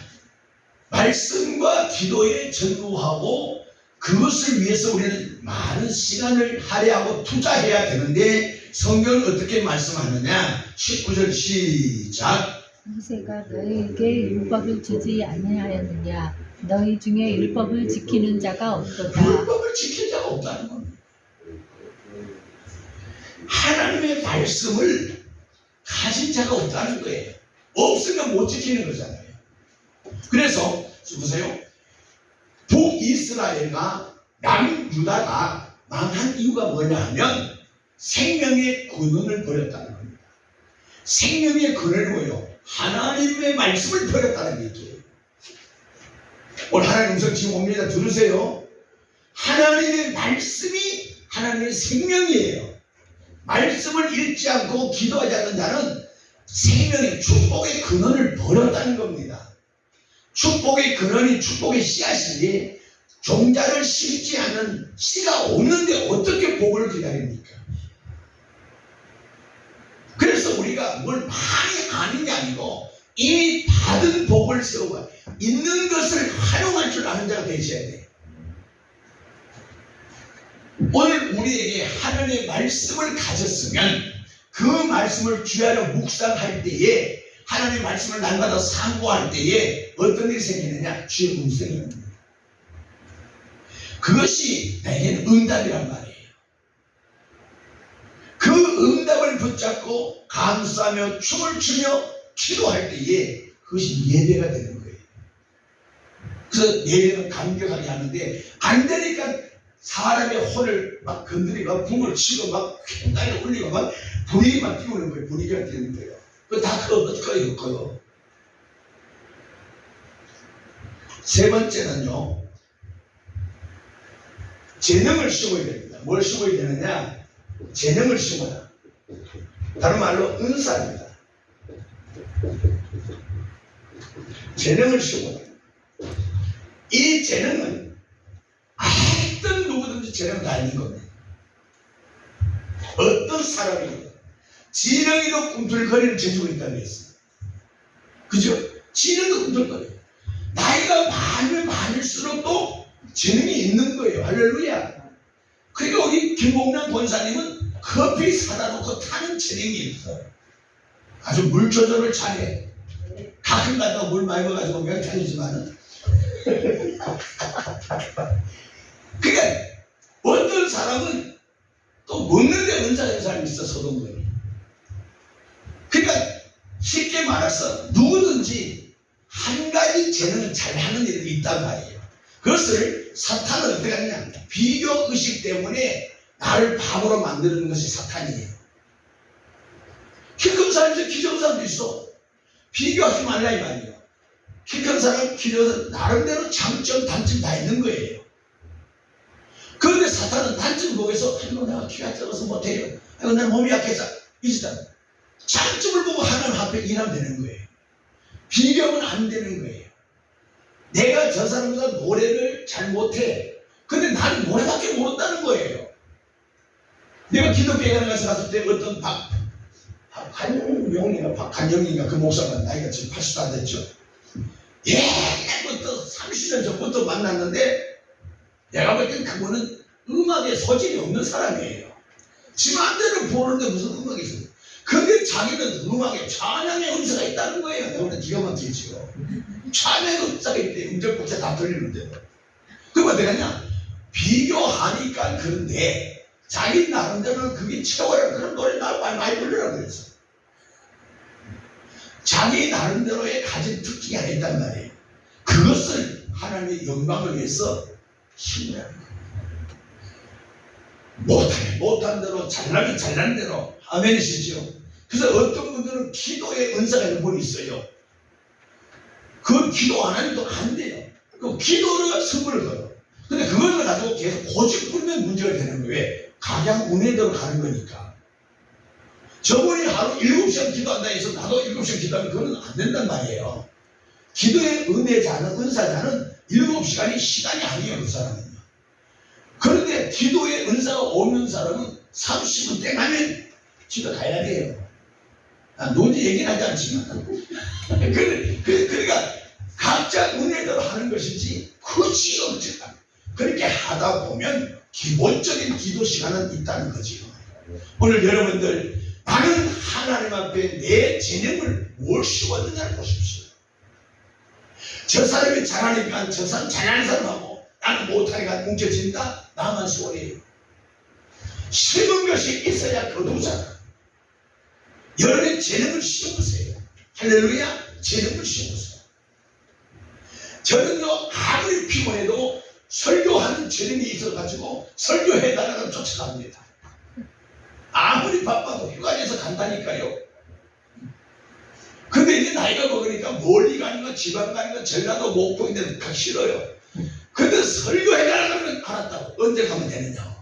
말씀과 기도에 전무하고 그것을 위해서 우리는 많은 시간을 할애하고 투자해야 되는데 성경은 어떻게 말씀하느냐? 19절 시작. 모세가 너희에게 율법을 주지 아니하였느냐? 너희 중에 율법을 지키는 자가 없도다. 율법을 지킬 자가 없다는 겁니다. 하나님의 말씀을 가진 자가 없다는 거예요. 없으면 못 지키는 거잖아요. 그래서 보세요. 북이스라엘과 남유다가 망한 이유가 뭐냐 하면 생명의 근원을 버렸다는 겁니다. 생명의 근원은 뭐예요? 하나님의 말씀을 버렸다는 얘기예요. 오늘 하나님 음성 지금 옵니다. 들으세요. 하나님의 말씀이 하나님의 생명이에요. 말씀을 읽지 않고 기도하지 않는 자는 생명의 축복의 근원을 버렸다는 겁니다. 축복의 근원이 축복의 씨앗인데 종자를 심지 않은 씨가 없는데 어떻게 복을 기다립니까? 그래서 우리가 뭘 많이 아는 게 아니고 이미 받은 복을 세우고 있는 것을 활용할 줄 아는 자가 되셔야 돼. 오늘 우리에게 하나님의 말씀을 가졌으면 그 말씀을 귀하여 묵상할 때에 하나님의 말씀을 날마다 상고할 때에 어떤 일이 생기느냐? 주의 음성이 옵니다. 그것이 내게는 응답이란 말이에요. 그 응답을 붙잡고 감사하며 춤을 추며 기도할 때에 그것이 예배가 되는 거예요. 그래서 예배는 감격하게 하는데 안 되니까 사람의 혼을 막 건드리고 붕을 치고 막 횡단에 올리고 막 분위기만 띄우는 거예요. 분위기가 띄우는 거예요. 그거 다 그거. 세 번째는요, 재능을 심어야 됩니다. 뭘 심어야 되느냐? 재능을 심어라. 다른 말로 은사입니다. 재능을 심어라. 이 재능은 어떤 누구든지 재능 다 있는 겁니다. 어떤 사람이든 지렁이도 꿈틀거리는 재주가 있다고 했어요. 그죠? 지렁이도 꿈틀거려요. 나이가 많으면 많을수록 또 재능이 있는 거예요. 할렐루야. 그러니까 우리 김봉남 권사님은 커피 사다 놓고 타는 재능이 있어요. 아주 물 조절을 잘해. 가끔 가다가 물 많이 먹어가지고 명탕이지만은 그러니까 어떤 사람은 또 먹는 데 은사 있는 사람이 있어. 소동들이. 그러니까 쉽게 말해서 누구든지 한 가지 재능을 잘하는 일이 있단 말이에요. 그것을 사탄은 어떻게 하느냐? 비교의식 때문에 나를 바보로 만드는 것이 사탄이에요. 키 큰 사람이 키 작은 사람도 있어. 비교하지 말라 이 말이에요. 키 큰 사람, 키 작은 사람 나름대로 장점, 단점 다 있는 거예요. 그런데 사탄은 단점 보고서 아이고 내가 키가 작아서 못해요. 아이고 내 몸이 약해서 이지다. 장점을 보고 하나님 앞에 일하면 되는 거예요. 비교하면 안 되는 거예요. 내가 저 사람보다 노래를 잘 못해. 근데 나는 노래밖에 모른다는 거예요. 내가 기독교회관에 갔을 때 어떤 박한영인가 그 목사가 나이가 지금 80도 안 됐죠. 옛날부터 30년 전부터 만났는데 내가 볼 땐 그분은 음악에 소질이 없는 사람이에요. 지 마음대로 부르는데 무슨 음악이 있어요. 근데 자기는 음악에 찬양의 은사가 있다는 거예요. 내가 볼 땐 기가 막히죠. 찬양의 은사가 있대. 음절국자 다 들리는데도. 그럼 어떻게 하냐? 비교하니까 그런데 자기 나름대로는 그게 최고라는 그런 노래 나 많이 부르라고 그랬어. 자기 나름대로의 가진 특징이 하나 있단 말이에요. 그것을 하나님의 영광을 위해서 힘내는 거예요. 못하면 못한 대로, 잘나면 잘난 대로. 아멘이시죠? 그래서 어떤 분들은 기도의 은사가 있는 분이 있어요. 그 기도 안 하면 또 안 돼요. 그 기도를 선물을 걸어. 근데 그걸 가지고 계속 고집 부리면 문제가 되는 거예요. 각양 운해대로 가는 거니까. 저분이 하루 7시간 기도한다 해서 나도 7시간 기도하면 그건 안 된단 말이에요. 기도의 은혜자는, 은사자는 7시간이 시간이 아니에요, 그 사람은요. 그런데 기도의 은사가 없는 사람은 30분 땡하면 집에 가야 돼요. 누군지 얘기는 하지 않지만. 그러니까 각자 은혜대로 하는 것이지 그치 없지만 그렇게 하다 보면 기본적인 기도 시간은 있다는 거지요. 오늘 여러분들 나는 하나님 앞에 내 재능을 뭘 씌웠느냐를 보십시오. 저 사람이 잘하니까 저 사람 잘하는 사람하고 나는 못하니까 뭉쳐진다. 나만 소리예요. 심은 것이 있어야 거두잖아. 여러분의 재능을 심으세요. 할렐루야. 재능을 심으세요. 저는요 아무리 피곤해도 설교하는 재능이 있어가지고 설교해달라고 쫓아갑니다. 아무리 바빠도 휴가지에서 간다니까요. 근데 이제 나이가 먹으니까 멀리 가는 거, 지방 가는 거, 전라도 목포인데 가기 싫어요. 근데 설교해달라고 하면 알았다고. 언제 가면 되느냐고.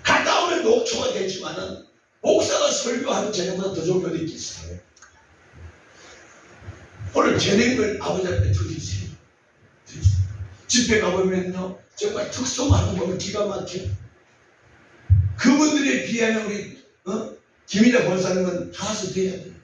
갔다 오면 녹초가 되지만은 목사가 설교하는 재능보다 더 좋은 것도 있겠어요. 오늘 재능을 아버지 앞에 드리세요. 집회 가보면요 정말 특성하는 거 보면 기가 막혀. 그분들에 비하면 우리 김인자 권사님은 가수 돼야 돼요.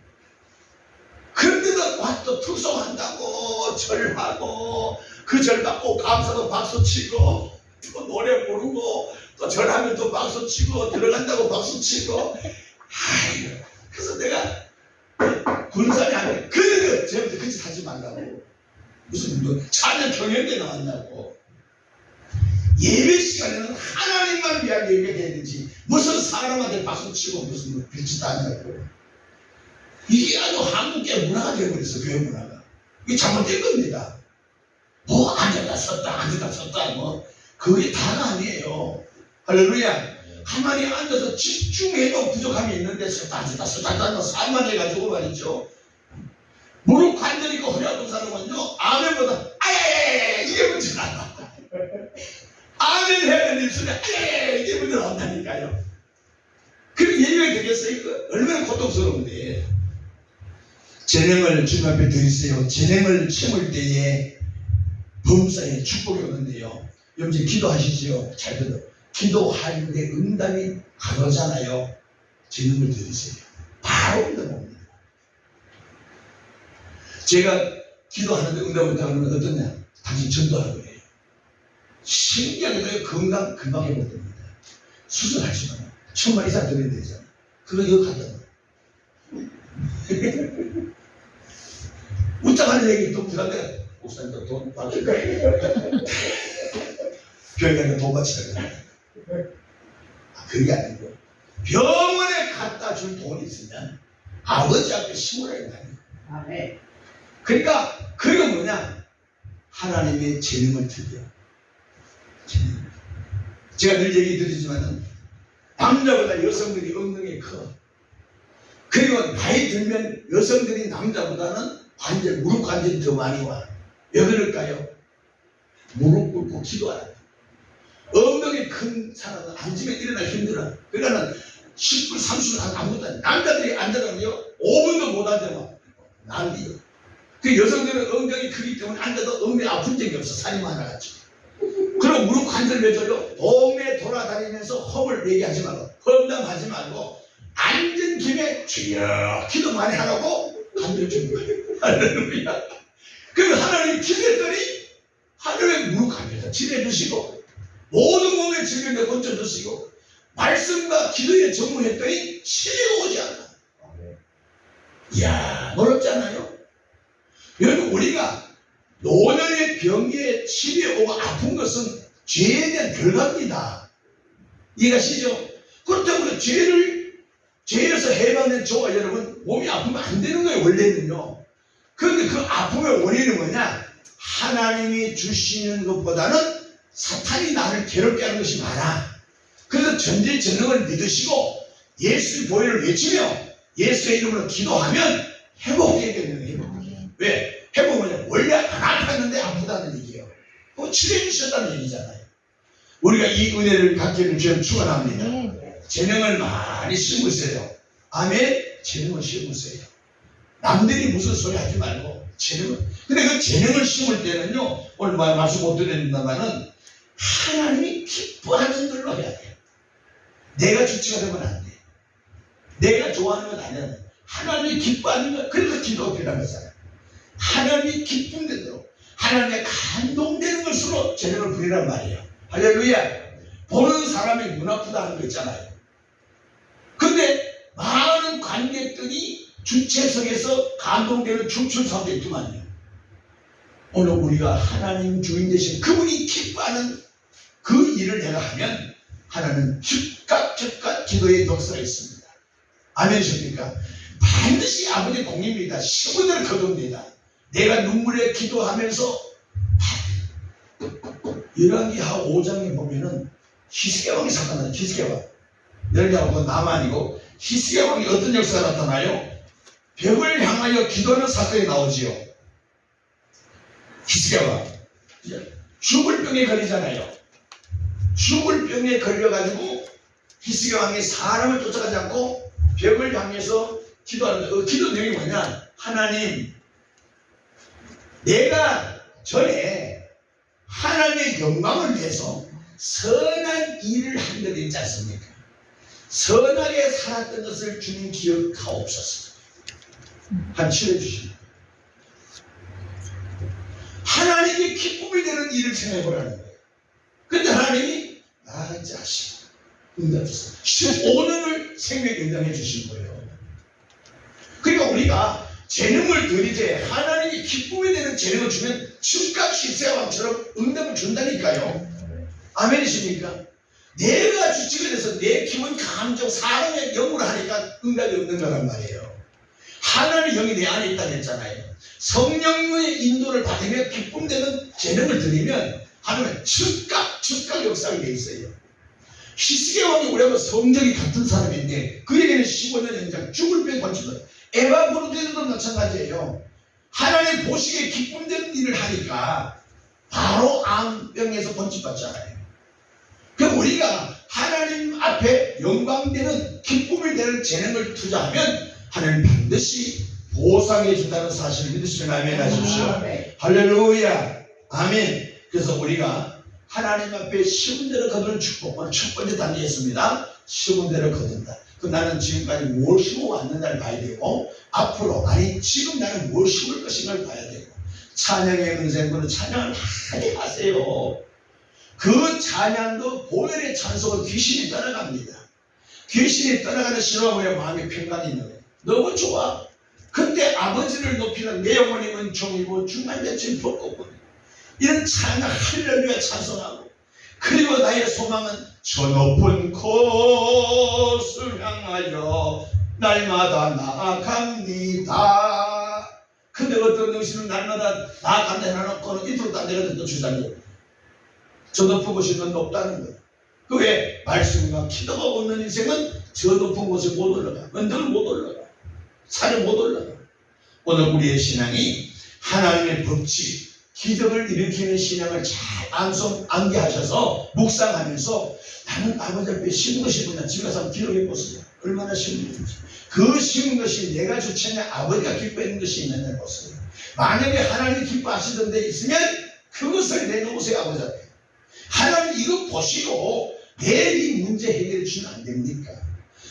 그런데도 또 투성한다고 절하고 그 절 받고 감사도 박수치고 또 노래 부르고 또 절하면 또 박수치고 들어간다고 박수치고 아이고 그래서 내가 군산에 하면 그 제부터 그 짓 하지 말라고 무슨 뭐 찬양 경연대 나왔냐고 예배 시간에는 하나님만 위한 예배가 되는지 무슨 사람한테 박수치고 무슨 뭐 빌짓도 하냐고 이게 아주 한국의 문화가 되어버렸어 교회 문화가 이게 잘못된 겁니다 뭐 앉았다 섰다 앉았다 섰다 뭐 그게 다가 아니에요 할렐루야 가만히 앉아서 집중해도 부족함이 있는데 섰다 앉았다 섰다 앉았다 산만해가지고 말이죠 무릎 관절 있고 허리 아픈 사람은요 아멘보다 아야야야 이게 문제 나와 아멘 해야 되는 입술에 아야야야 이게 문제 나온다니까요 그렇게 예배가 되겠어요 이거 얼마나 고통스러운데 재능을 주님 앞에 드리세요 재능을 채울 때에 범사에 축복이 오는데요 여러분 기도하시죠 잘 들어 기도하는데 응답이 안 오잖아요 재능을 드리세요 바로 응답 옵니다 제가 기도하는데 응답 온다고 하면 어떠냐 당신 전도하라고 해요 신기하게 건강 금방 회복됩니다 수술하지 마요 1000만 이상 드려야 되잖아 그거 이거 갖다 웃자마자 얘기 또 부담돼 목사님도 돈 받을 거예요 병원에 돈 받치라고 그게 아니고 병원에 갖다 줄 돈이 있으면 아버지 앞에 심으라는 거 아니에요 그러니까 그게 뭐냐 하나님의 재능을 드려 재능. 제가 늘 얘기 드리지만은 남자보다 여성들이 엉덩이 커 그리고 나이 들면 여성들이 남자보다는 관절 무릎 관절이 더 많이 와 왜 그럴까요? 무릎 꿇고 기도하라 엉덩이 큰 사람은 앉으면 일어나기 힘들어 그러니까 10분 30분 아무것도 안 해 남자들이 앉아가면요 5분도 못 앉아요 난리요 그 여성들은 엉덩이 크기 때문에 앉아도 엉덩이 아픈 적이 없어 살이 많아가지고 그럼 무릎 관절 맺어요 동네 돌아다니면서 허물 얘기하지 말고 험담하지 말고 앉은 김에 주여 기도 많이 하라고 관절 주는 거예요 할렐루야 그러면 하나님 기도했더니 하늘에 무릎 관절다 치료해주시고 모든 몸의 질병을 고쳐주시고 말씀과 기도에 전무했더니 치료가 오지 않아 이야 놀랍지 않아요? 여러분 우리가 노년의 병에 치료에 오고 아픈 것은 죄에 대한 결과입니다 이해가시죠? 그렇다고 죄에서 해방된 저와 여러분 몸이 아프면 안 되는 거예요 원래는요 그런데 그 아픔의 원인은 뭐냐 하나님이 주시는 것보다는 사탄이 나를 괴롭게 하는 것이 많아 그래서 전지전능을 믿으시고 예수의 보혈을 외치며 예수의 이름으로 기도하면 회복되게 되는 거예요 왜? 회복은 뭐냐 원래 안 아팠는데 아프다는 얘기예요 그거 치료해 주셨다는 얘기잖아요 우리가 이 은혜를 갖기를 주님 축원합니다 재능을 많이 심으세요 아멘 재능을 심으세요 남들이 무슨 소리 하지 말고 재능을 근데 그 재능을 심을 때는요 오늘 말씀 못 드렸습니다만은 하나님이 기뻐하는 걸로 해야 돼요 내가 주체가 되면 안 돼 내가 좋아하는 건 아니야 하나님이 기뻐하는 거 그래서 기도가 필요한 거잖아요 하나님이 기쁜 대로 하나님의 감동되는 것으로 재능을 부리란 말이에요 할렐루야 보는 사람이 눈 아프다 하는 거 있잖아요 근데 많은 관객들이 주체석에서 감동되는 춤춘 사람도 있더만요 오늘 우리가 하나님 주인 되신 그분이 기뻐하는 그 일을 내가 하면 하나님 즉각 기도의 역사가 있습니다 아멘이십니까? 반드시 아버지 공입니다 시분을 거둡니다 내가 눈물에 기도하면서 열왕기하 5장에 보면은 히스기야 왕이 사건나요 히스기야 왕 열왕기하고 나만이고 히스기야 왕이 어떤 역사가 나타나요? 벽을 향하여 기도하는 사건이 나오지요 히스기야 왕 죽을 병에 걸리잖아요 죽을 병에 걸려가지고 히스기야 왕이 사람을 쫓아가지 않고 벽을 향해서 기도하는 거예요 기도 내용이 뭐냐 하나님 내가 전에 하나님의 영광을 위해서 선한 일을 한 것 있지 않습니까? 선하게 살았던 것을 주님 기억하옵소서 한 치료해 주십니다 하나님이 기쁨이 되는 일을 생각해보라는 거예요. 근데 하나님이 자식 응답 주세요. 15년을 생명 연장해 주신 거예요. 그러니까 우리가 재능을 드리되 하나님이 기쁨이 되는 재능을 주면 즉각 십세왕처럼 응답을 준다니까요. 아멘이십니까? 내가 주체가 돼서 내 기분, 감정, 사랑의 영으로 하니까 응답이 없는 거란 말이에요. 하나님의 영이 내 안에 있다고 했잖아요. 성령의 인도를 받으며 기쁨되는 재능을 드리면 하나님은 즉각 역사가 돼 있어요. 히스기야 왕이 우리하고 성적이 같은 사람인데 그에게는 15년 연장 죽을 병 걸린 에바브로데도 마찬가지예요. 하나님 보시기에 기쁨되는 일을 하니까 바로 암병에서 번집받잖아요. 그럼 우리가 하나님 앞에 영광되는 기쁨이 되는 재능을 투자하면 하나님 반드시 보상해 준다는 사실을 믿으시면 아멘 하십시오. 할렐루야. 아멘. 그래서 우리가 하나님 앞에 심은 대로 거두는 축복, 오늘 첫 번째 단계였습니다. 심은 대로 거둔다. 그럼 나는 지금까지 뭘 심어왔는가를 봐야 되고, 앞으로, 지금 나는 뭘 심을 것인가를 봐야 되고, 찬양의 은생분은 찬양을 많이 하세요. 그 찬양도 보혈의 찬송은 귀신이 떠나갑니다. 귀신이 떠나가는 신호가 뭐야? 마음의 평강이 있는 거예요. 너무 좋아. 근데 아버지를 높이는 내 영혼이 은총이고 중간 대체 볼 거고, 이런 찬양 할렐루야 찬송하고, 그리고 나의 소망은 저 높은 곳을 향하여 날마다 나아갑니다. 근데 어떤 영신은 날마다 나아간다 해놓고는 이틀 딴 데가 또 주장해요. 저 높은 곳이 더 높다는 거예요. 그 왜? 말씀과 기도가 없는 인생은 저 높은 곳에 못 올라가. 언덕을 못 올라가. 산에 못 올라가. 오늘 우리의 신앙이 하나님의 법칙, 기적을 일으키는 신앙을 잘 암기하셔서 묵상하면서 나는 아버지 앞에 심은 것이 뭐냐, 집에 가서 기록해 보세요. 얼마나 심은 것인지. 그 심은 것이 내가 좋지냐, 아버지가 기뻐하는 것이 있느냐 보세요. 만약에 하나님이 기뻐하시던 데 있으면 그것을 내놓으세요. 아버지 앞에. 하나님 이거 보시고 내 이 문제 해결해 주시면 안 됩니까?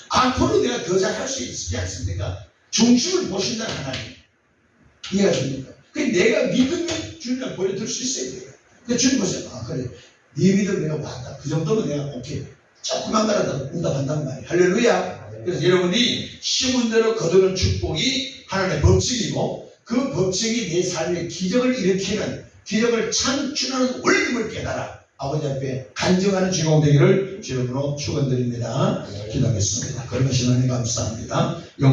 앞으로 내가 더 잘할 수 있지 않습니까? 중심을 보신다는 하나님. 이해하십니까? 내가 믿으면 주님을 보여드릴 수 있어야 돼요. 근데 주님 보세요. 그래. 네 믿음 내가 봤다. 그 정도면 내가 오케이. 조그만 거라도 응답한단 말이에요. 할렐루야. 그래서 여러분이 심은 대로 거두는 축복이 하나님의 법칙이고, 그 법칙이 내 삶에 기적을 일으키는, 기적을 창출하는 원림을 깨달아 아버지 앞에 간증하는 주인공 되기를 주님으로 축원드립니다. 기도하겠습니다. 그러면 하나님 감사합니다.